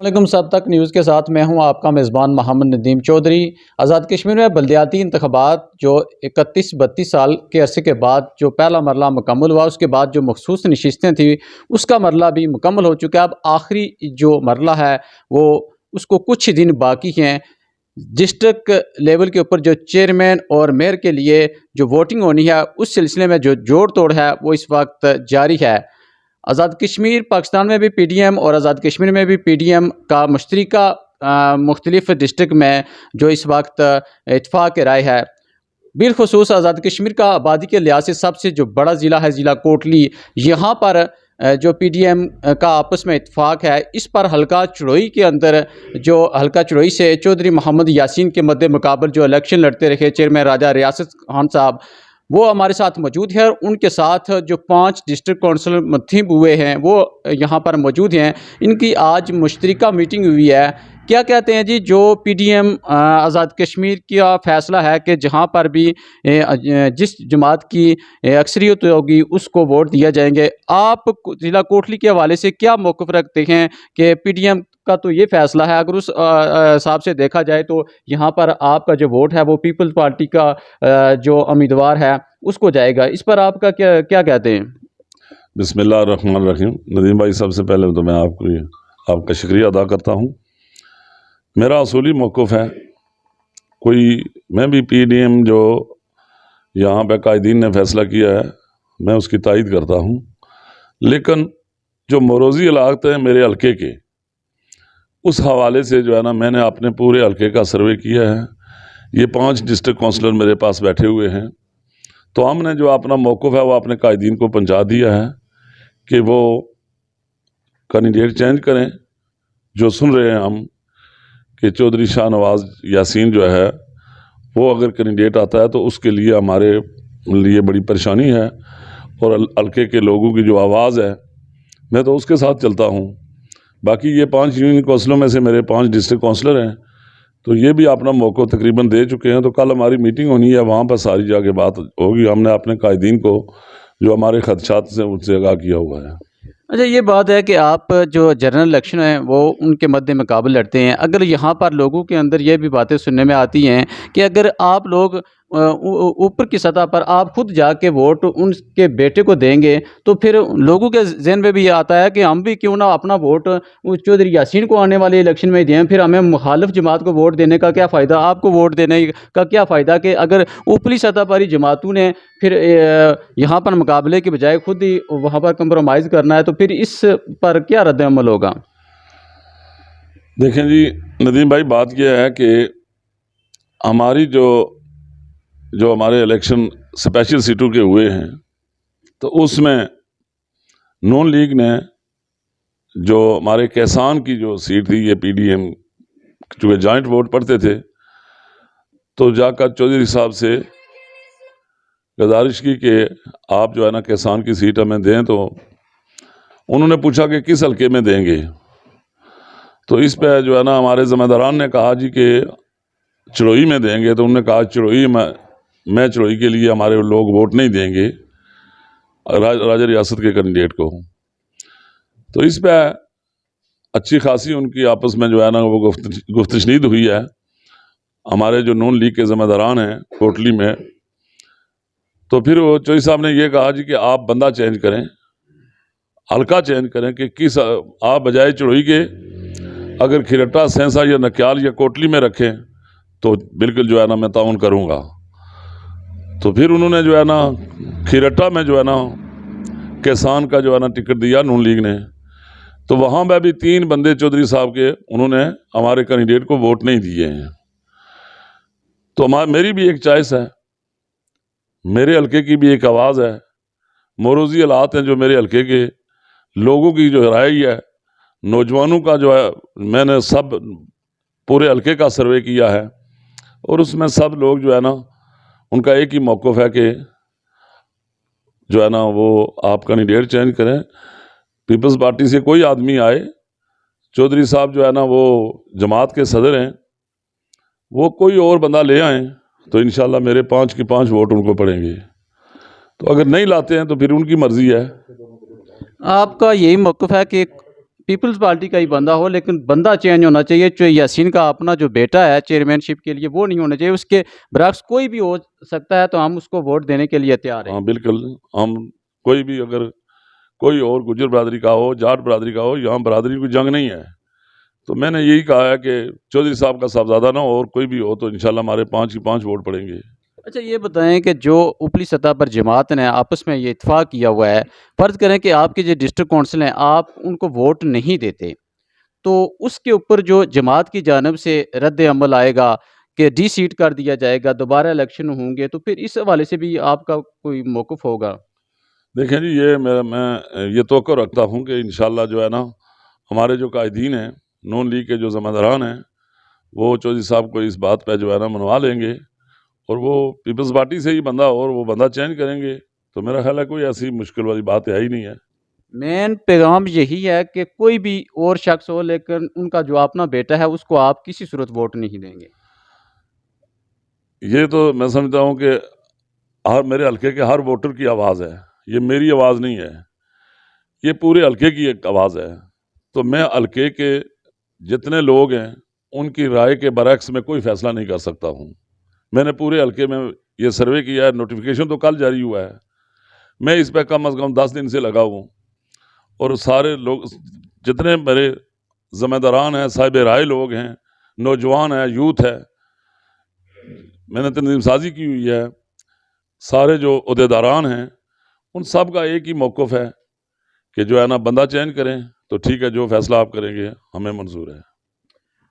علیکم سب تک نیوز کے ساتھ میں ہوں آپ کا میزبان محمد ندیم چودھری۔ آزاد کشمیر میں بلدیاتی انتخابات جو 31-32 سال کے عرصے کے بعد جو پہلا مرحلہ مکمل ہوا، اس کے بعد جو مخصوص نشستیں تھیں اس کا مرحلہ بھی مکمل ہو چکا ہے۔ اب آخری جو مرحلہ ہے وہ اس کو کچھ دن باقی ہیں۔ ڈسٹرکٹ لیول کے اوپر جو چیئرمین اور میئر کے لیے جو ووٹنگ ہونی ہے اس سلسلے میں جو جوڑ توڑ ہے وہ اس وقت جاری ہے۔ آزاد کشمیر پاکستان میں بھی پی ڈی ایم اور آزاد کشمیر میں بھی پی ڈی ایم کا مشترکہ مختلف ڈسٹرکٹ میں جو اس وقت اتفاق رائے ہے۔ بالخصوص آزاد کشمیر کا آبادی کے لحاظ سے سب سے جو بڑا ضلع ہے ضلع کوٹلی، یہاں پر جو پی ڈی ایم کا آپس میں اتفاق ہے۔ اس پر حلقہ چڑوئی کے اندر جو حلقہ چڑوئی سے چودھری محمد یاسین کے مد مقابل جو الیکشن لڑتے رہے چیئرمین راجہ ریاست خان صاحب، وہ ہمارے ساتھ موجود ہیں، اور ان کے ساتھ جو 5 ڈسٹرکٹ کونسلر منتخب ہوئے ہیں وہ یہاں پر موجود ہیں۔ ان کی آج مشترکہ میٹنگ ہوئی ہے۔ کیا کہتے ہیں جی؟ جو P D M Azad Kashmir کا فیصلہ ہے کہ جہاں پر بھی جس جماعت کی اکثریت ہوگی اس کو ووٹ دیا جائیں گے، آپ ضلع کوٹلی کے حوالے سے کیا موقف رکھتے ہیں کہ پی ڈی ایم کا تو یہ فیصلہ ہے، اگر اس حساب سے دیکھا جائے تو یہاں پر آپ کا جو ووٹ ہے وہ پیپلز پارٹی کا جو امیدوار ہے اس کو جائے گا، اس پر آپ کا کیا کہتے ہیں؟ بسم اللہ الرحمن الرحیم۔ ندیم بھائی، سب سے پہلے تو میں آپ کا شکریہ ادا کرتا ہوں۔ میرا اصولی موقف ہے، میں بھی پی ڈی ایم جو یہاں پہ قائدین نے فیصلہ کیا ہے میں اس کی تائید کرتا ہوں، لیکن جو موروثی علاقے ہیں میرے حلقے کے، اس حوالے سے جو ہے نا میں نے اپنے پورے حلقے کا سروے کیا ہے۔ یہ 5 ڈسٹرکٹ کونسلر میرے پاس بیٹھے ہوئے ہیں، تو ہم نے جو اپنا موقف ہے وہ اپنے قائدین کو پہنچا دیا ہے کہ وہ کینڈیڈیٹ چینج کریں۔ جو سن رہے ہیں ہم کہ چودھری شاہ نواز یاسین جو ہے وہ اگر کینڈیڈیٹ آتا ہے تو اس کے لیے ہمارے لیے بڑی پریشانی ہے، اور حلقے کے لوگوں کی جو آواز ہے میں تو اس کے ساتھ چلتا ہوں۔ باقی یہ 5 یونین کونسلوں میں سے میرے 5 ڈسٹرکٹ کونسلر ہیں، تو یہ بھی اپنا موقع تقریباً دے چکے ہیں۔ تو کل ہماری میٹنگ ہونی ہے، وہاں پر ساری جا کے بات ہوگی۔ ہم نے اپنے قائدین کو جو ہمارے خدشات سے ان سے آگاہ کیا ہوا ہے۔ اچھا، یہ بات ہے کہ آپ جو جنرل الیکشن ہیں وہ ان کے مد مقابل لڑتے ہیں، اگر یہاں پر لوگوں کے اندر یہ بھی باتیں سننے میں آتی ہیں کہ اگر آپ لوگ اوپر کی سطح پر آپ خود جا کے ووٹ ان کے بیٹے کو دیں گے تو پھر لوگوں کے ذہن میں بھی یہ آتا ہے کہ ہم بھی کیوں نہ اپنا ووٹ چودھری یاسین کو آنے والے الیکشن میں دیں، پھر ہمیں مخالف جماعت کو ووٹ دینے کا کیا فائدہ، آپ کو ووٹ دینے کا کیا فائدہ، کہ اگر اوپری سطح پر ہی جماعتوں نے پھر یہاں پر مقابلے کے بجائے خود ہی وہاں پر کمپرومائز کرنا ہے، تو پھر اس پر کیا رد عمل ہوگا؟ دیکھیں جی ندیم بھائی، بات یہ ہے کہ ہماری جو ہمارے الیکشن اسپیشل سیٹوں کے ہوئے ہیں تو اس میں نون لیگ نے جو ہمارے کیسان کی جو سیٹ تھی، یہ پی ڈی ایم چونکہ جوائنٹ ووٹ پڑتے تھے، تو جا کر چودھری صاحب سے گزارش کی کہ آپ جو ہے نا کیسان کی سیٹ ہمیں دیں، تو انہوں نے پوچھا کہ کس حلقے میں دیں گے، تو اس پہ جو ہے نا ہمارے ذمہ داران نے کہا جی کہ چڑوئی میں دیں گے۔ تو انہوں نے کہا چڑوئی میں چڑوئی کے لیے ہمارے لوگ ووٹ نہیں دیں گے راجہ ریاست کے کینڈیڈیٹ کو۔ تو اس پہ اچھی خاصی ان کی آپس میں جو ہے نا وہ گفت شنید ہوئی ہے۔ ہمارے جو نون لیگ کے ذمہ داران ہیں کوٹلی میں، تو پھر وہ چوئی صاحب نے یہ کہا جی کہ آپ بندہ چینج کریں، حلقہ چینج کریں، کہ کس آپ بجائے چڑوئی کے اگر کھرٹا، سینسا یا نکیال یا کوٹلی میں رکھیں تو بالکل جو ہے نا میں تعاون کروں گا۔ تو پھر انہوں نے جو ہے نا کھرٹا میں جو ہے نا کسان کا جو ہے نا ٹکٹ دیا نون لیگ نے، تو وہاں پہ بھی 3 بندے چودھری صاحب کے انہوں نے ہمارے کینڈیڈیٹ کو ووٹ نہیں دیے ہیں۔ تو میری بھی ایک چوائس ہے، میرے حلقے کی بھی ایک آواز ہے، موروثی حالات ہیں جو میرے حلقے کے لوگوں کی جو رائے ہے، نوجوانوں کا جو ہے، میں نے سب پورے حلقے کا سروے کیا ہے، اور اس میں سب لوگ جو ہے نا ان کا ایک ہی موقف ہے کہ جو ہے نا وہ آپ کینڈیڈیٹ چینج کریں۔ پیپلز پارٹی سے کوئی آدمی آئے، چودھری صاحب جو ہے نا وہ جماعت کے صدر ہیں، وہ کوئی اور بندہ لے آئیں تو انشاءاللہ میرے 5 کے 5 ووٹ ان کو پڑیں گے۔ تو اگر نہیں لاتے ہیں تو پھر ان کی مرضی ہے۔ آپ کا یہی موقف ہے کہ پیپلز پارٹی کا ہی بندہ ہو، لیکن بندہ چینج ہونا چاہیے. جو یاسین کا اپنا جو بیٹا ہے چیئرمین شپ کے لیے وہ نہیں ہونا چاہیے. اس کے برعکس کوئی بھی ہو سکتا ہے تو ہم اس کو ووٹ دینے کے لیے تیار ہیں. ہاں بالکل، ہم کوئی بھی اگر کوئی اور گجر برادری کا ہو، جاٹ برادری کا ہو، یہاں برادری کی جنگ نہیں ہے. تو میں نے یہی کہا ہے کہ چودھری صاحب کا صاحبزادہ نہ ہو اور کوئی بھی ہو تو انشاءاللہ ہمارے 5 ہی 5 ووٹ پڑیں گے. اچھا یہ بتائیں کہ جو اوپری سطح پر جماعت نے آپس میں یہ اتفاق کیا ہوا ہے، فرض کریں کہ آپ کے جو ڈسٹرکٹ کونسل ہیں آپ ان کو ووٹ نہیں دیتے، تو اس کے اوپر جو جماعت کی جانب سے رد عمل آئے گا کہ ڈی سیٹ کر دیا جائے گا، دوبارہ الیکشن ہوں گے، تو پھر اس حوالے سے بھی آپ کا کوئی موقف ہوگا؟ دیکھیں جی، میں یہ توقع رکھتا ہوں کہ انشاءاللہ جو ہے نا ہمارے جو قائدین ہیں، نون لیگ کے جو ذمہ داران ہیں، وہ چودھری صاحب کو اس بات پہ جو ہے نا منوا لیں گے اور وہ پیپلز پارٹی سے ہی بندہ اور وہ بندہ چینج کریں گے. تو میرا خیال ہے کوئی ایسی مشکل والی بات ہے ہی نہیں ہے. مین پیغام یہی ہے کہ کوئی بھی اور شخص ہو لیکن ان کا جو اپنا بیٹا ہے اس کو آپ کسی صورت ووٹ نہیں دیں گے. یہ تو میں سمجھتا ہوں کہ میرے حلقے کے ہر ووٹر کی آواز ہے. یہ میری آواز نہیں ہے، یہ پورے حلقے کی ایک آواز ہے. تو میں حلقے کے جتنے لوگ ہیں ان کی رائے کے برعکس میں کوئی فیصلہ نہیں کر سکتا ہوں. میں نے پورے حلقے میں یہ سروے کیا ہے، نوٹیفیکیشن تو کل جاری ہوا ہے. میں اس پہ کم از کم 10 دن سے لگا ہوں اور سارے لوگ جتنے میرے ذمہ داران ہیں، صاحب رائے لوگ ہیں، نوجوان ہیں، یوتھ ہے، میں نے تنظیم سازی کی ہوئی ہے. سارے جو عہدیداران ہیں ان سب کا ایک ہی موقف ہے کہ جو ہے نا بندہ چینج کریں. تو ٹھیک ہے، جو فیصلہ آپ کریں گے ہمیں منظور ہے.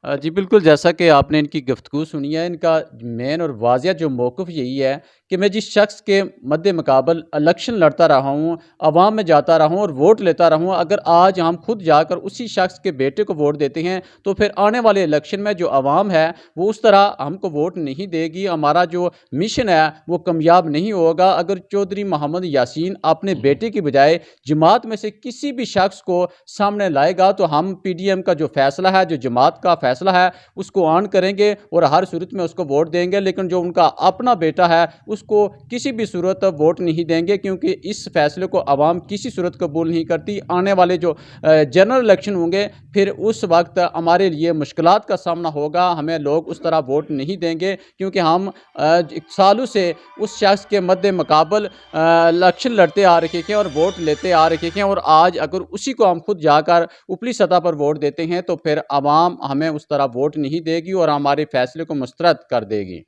جی بالکل، جیسا کہ آپ نے ان کی گفتگو سنی ہے، ان کا مین اور واضح جو موقف یہی ہے کہ میں جس شخص کے مد مقابل الیکشن لڑتا رہا ہوں، عوام میں جاتا رہا ہوں اور ووٹ لیتا رہا ہوں، اگر آج ہم خود جا کر اسی شخص کے بیٹے کو ووٹ دیتے ہیں تو پھر آنے والے الیکشن میں جو عوام ہے وہ اس طرح ہم کو ووٹ نہیں دے گی. ہمارا جو مشن ہے وہ کامیاب نہیں ہوگا. اگر چودھری محمد یاسین اپنے بیٹے کی بجائے جماعت میں سے کسی بھی شخص کو سامنے لائے گا تو ہم پی ڈی ایم کا جو فیصلہ ہے، جو جماعت کا فیصلہ ہے، اس کو آن کریں گے اور ہر صورت میں اس کو ووٹ دیں گے. لیکن جو ان کا اپنا بیٹا ہے اس کو کسی بھی صورت ووٹ نہیں دیں گے، کیونکہ اس فیصلے کو عوام کسی صورت قبول نہیں کرتی. آنے والے جو جنرل الیکشن ہوں گے پھر اس وقت ہمارے لیے مشکلات کا سامنا ہوگا. ہمیں لوگ اس طرح ووٹ نہیں دیں گے کیونکہ ہم سالوں سے اس شخص کے مد مقابل الیکشن لڑتے آ رکھے ہیں اور ووٹ لیتے آ رکھے ہیں، اور آج اگر اسی کو ہم خود جا کر اوپری سطح پر ووٹ دیتے ہیں تو پھر عوام ہمیں اس طرح ووٹ نہیں دے گی اور ہمارے فیصلے کو مسترد کر دے گی.